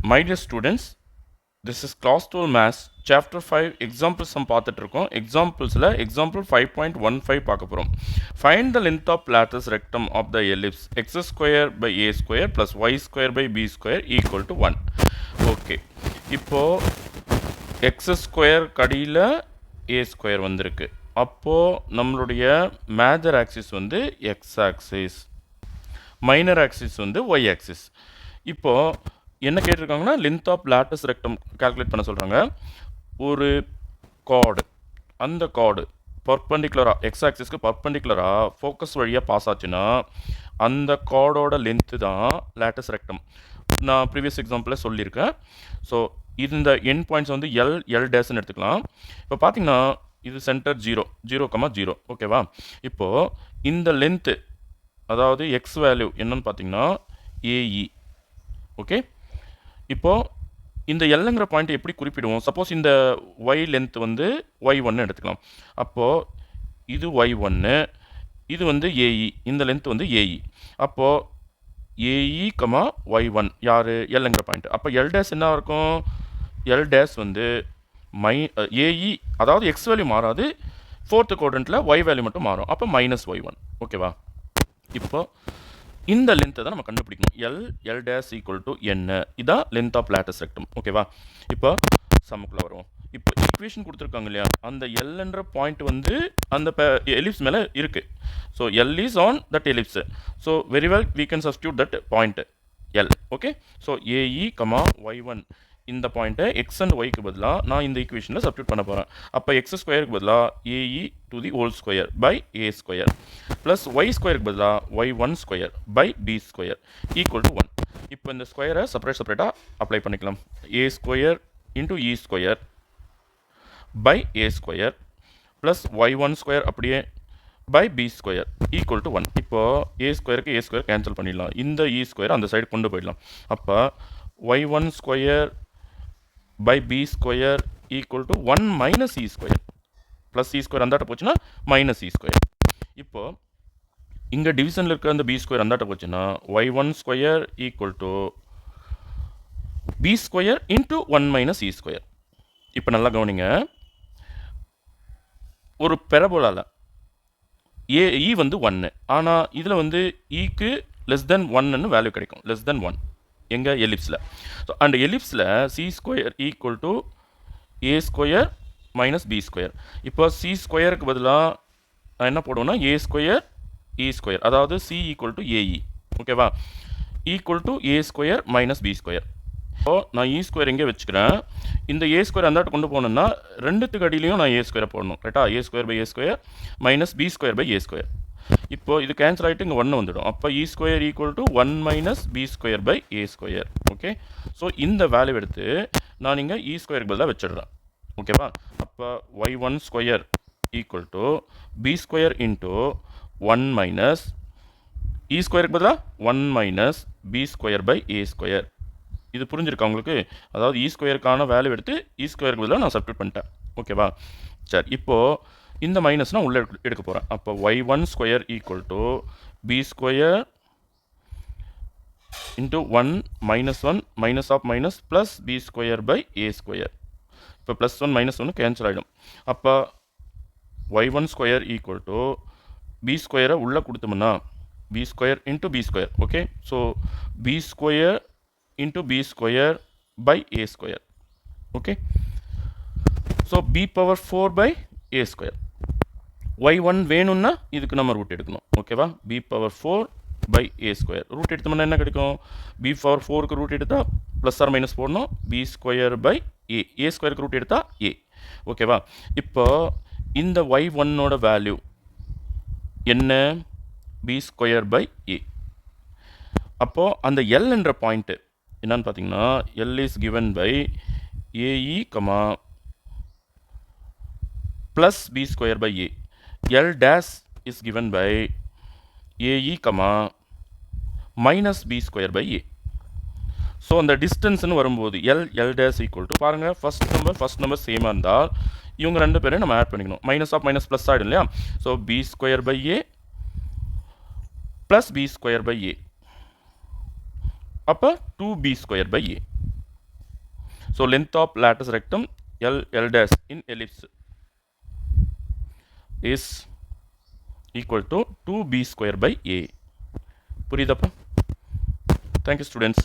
My dear students, this is class 12 maths chapter 5 example sum பார்த்துட்டு இருக்கோம். எக்ஸாம்பிள்ஸில் example 5.15 பார்க்க போகிறோம். Find the length of latus rectum of the ellipse x square by a square plus y square by b square equal to 1. Okay, இப்போ x square கடியில் a square வந்திருக்கு. அப்போது நம்மளுடைய major axis வந்து x ஆக்சிஸ், மைனர் ஆக்சிஸ் வந்து y axis. இப்போது என்ன கேட்டிருக்காங்கன்னா length of லேட்டஸ் rectum calculate பண்ண சொல்கிறாங்க. ஒரு கார்டு, அந்த கார்டு பர்பண்டிகுலராக எக்ஸ் ஆக்சிஸ்க்கு பர்பண்டிகுலராக ஃபோக்கஸ் வழியாக பாஸ் ஆச்சுன்னா அந்த கார்டோட லென்த்து தான் லேட்டஸ் ரெக்டம். நான் ப்ரீவியஸ் எக்ஸாம்பிளில் சொல்லியிருக்கேன். ஸோ இந்த எண்ட் பாயிண்ட்ஸ் வந்து எல் டேஸ்ன்னு எடுத்துக்கலாம். இப்போ பார்த்தீங்கன்னா இது சென்டர் 0,0 ஓகேவா. இப்போது இந்த லென்த்து, அதாவது எக்ஸ் வேல்யூ என்னன்னு பார்த்தீங்கன்னா ஏஇ. ஓகே, இப்போது இந்த எல்லுங்கிற பாயிண்ட் எப்படி குறிப்பிடுவோம்? சப்போஸ் இந்த ஒய் லென்த் வந்து y1 எடுத்துக்கலாம். அப்போது இது y1, இது வந்து ஏஇ, இந்த லென்த் வந்து ஏஇ. அப்போது ஏஇ கமா y1 யார்? எல்லுங்கிற பாயிண்ட். அப்போ எல் டேஸ் என்ன இருக்கும்? எல் டேஸ் வந்து ஏஇ, அதாவது எக்ஸ் வேல்யூ மாறாது, ஃபோர்த்து குவாட்ரண்ட்டில் ஒய் வேல்யூ மட்டும் மாறும். அப்போ -y1. ஓகேவா. இப்போ இந்த லென்த்தை தான் நம்ம கண்டுபிடிக்கணும். எல் டேஸ் ஈக்குவல் டு என்ன, இதான் லென்த் ஆஃப் லேட்டஸ் ரெக்டம். ஓகேவா. இப்போ சம்முக்குள்ளே வருவோம். இப்போ ஈக்குவேஷன் கொடுத்துருக்காங்க இல்லையா, அந்த எல்ன்ற பாயிண்ட் வந்து அந்த எலிப்ஸ் மேலே இருக்குது. So L is on that ellipse. So very well we can substitute that point L. Okay, so a e comma y1 இந்த பாயிண்ட்டை எக்ஸ் அண்ட் ஒய்க்கு பதிலாக நான் இந்த ஈக்குவேஷனில் சப்ஸ்டியூட் பண்ண போகிறேன். அப்போ எக்ஸ் ஸ்கொயருக்கு பதிலாக A E to the whole square by A square plus Y ஸ்கொயருக்கு பதிலாக y1 square by B square equal to 1. இப்போ இந்த ஸ்கொயரை செப்பரேட்டாக அப்ளை பண்ணிக்கலாம். A square into E square by A square plus y1 square அப்படியே by B square equal to 1. இப்போது ஏ ஸ்கொயருக்கு ஏ ஸ்கொயர் கேன்சல் பண்ணிடலாம். இந்த இ ஸ்கொயர் அந்த சைடு கொண்டு போயிடலாம். அப்போ y1 square by B square equal to 1 minus E square plus E square அந்தாட்ட போச்சுன்னா மைனஸ் இ ஸ்கொயர். இப்போது இங்கே டிவிஷனில் இருக்க அந்த பி ஸ்கொயர் அந்தாட்ட போச்சுன்னா y1 square equal to B square into 1 minus E square. இப்போ நல்லா கவனிங்க, ஒரு பெரபோலாவில் இ வந்து 1, ஆனால் இதில் வந்து இக்கு லெஸ் தென் 1ன்னு வேல்யூ கிடைக்கும். லெஸ் தென் 1 எங்கள் எலிப்ஸில். ஸோ அந்த எலிப்ஸில் C square equal to A square minus B square. இப்போ சி ஸ்கொயருக்கு பதிலாக நான் என்ன போடுவேன்னா ஏ ஸ்கொயர் இ ஸ்கொயர், அதாவது சி ஈக்குவல் டு ஏஇ. ஓகேவா, equal to A square minus B square. இப்போது நான் இ ஸ்கொயர் எங்கே வச்சுக்கிறேன், இந்த ஏ ஸ்கொயர் அந்தாட்டு கொண்டு போகணுன்னா ரெண்டுத்துக்கு அடியிலையும் நான் ஏ ஸ்கொயரை போடணும். ரைட்டா, A square by A square minus B square by A square. இப்போது இது கேன்சல் ஆகிட்டு இங்கே 1 வந்துடும். அப்போ E square equal to 1 minus B square by A square. Okay, so இந்த வேல்யூ எடுத்து நான் இங்கே இ ஸ்கொயருக்கு பதிலாக வச்சிடுறேன். ஓகேவா. அப்போ y1 square equal to B square into 1 minus E ஸ்கொயருக்கு பதிலாக 1 minus B square by A square. இது புரிஞ்சிருக்கா உங்களுக்கு? அதாவது இ ஸ்கொயருக்கான வேல்யூ எடுத்து இ ஸ்கொயருக்கு பதிலாக நான் சப்ஸ்டியூட் பண்ணிட்டேன். ஓகேவா. சரி, இப்போது இந்த மைனஸ் நான் உள்ளே எடுக்க போகிறேன். அப்போ y1 square equal to B square into 1 minus 1 minus of minus plus B square by A square. இப்போ ப்ளஸ் 1 மைனஸ் 1 கேன்சல் ஆகிடும். அப்போ y1 square equal to B ஸ்கொயரை உள்ளே கொடுத்தோம்னா B square into B square. Okay, so B square into B square by A square. Okay, so B power 4 by A square. y1 வேணும்னா இதுக்கு நம்ம root எடுக்கணும். ஓகேவா, B power 4 by A square. Root எடுத்தோம்னா என்ன கிடைக்கும்? பி பவர் 4க்கு root எடுத்தால் ப்ளஸ் ஆர் மைனஸ் போடணும். B square by A, A ஸ்கொயருக்கு ரூட் எடுத்தால் ஏ. ஓகேவா. இப்போ இந்த y1ஓட வேல்யூ என்ன? B square by a. அப்போது அந்த எல் என்ற பாயிண்ட்டு என்னன்னு பார்த்தீங்கன்னா L is given by a e comma plus B square by a. L dash is given by a e comma minus B square by A. So அந்த டிஸ்டன்ஸ்னு வரும்போது L dash equal to பாருங்கள், first number சேமாக இருந்தால் இவங்க ரெண்டு பேரும் நம்ம ஆட் பண்ணிக்கணும். மைனஸ் ஆஃப் மைனஸ் ப்ளஸ் ஆகிடும் இல்லையா. So B square by A plus B square by A. அப்போ 2b square by A. So length of lattice rectum L dash in ellipse is equal to 2b square by a. புரியுதாப்பா? Thank you students.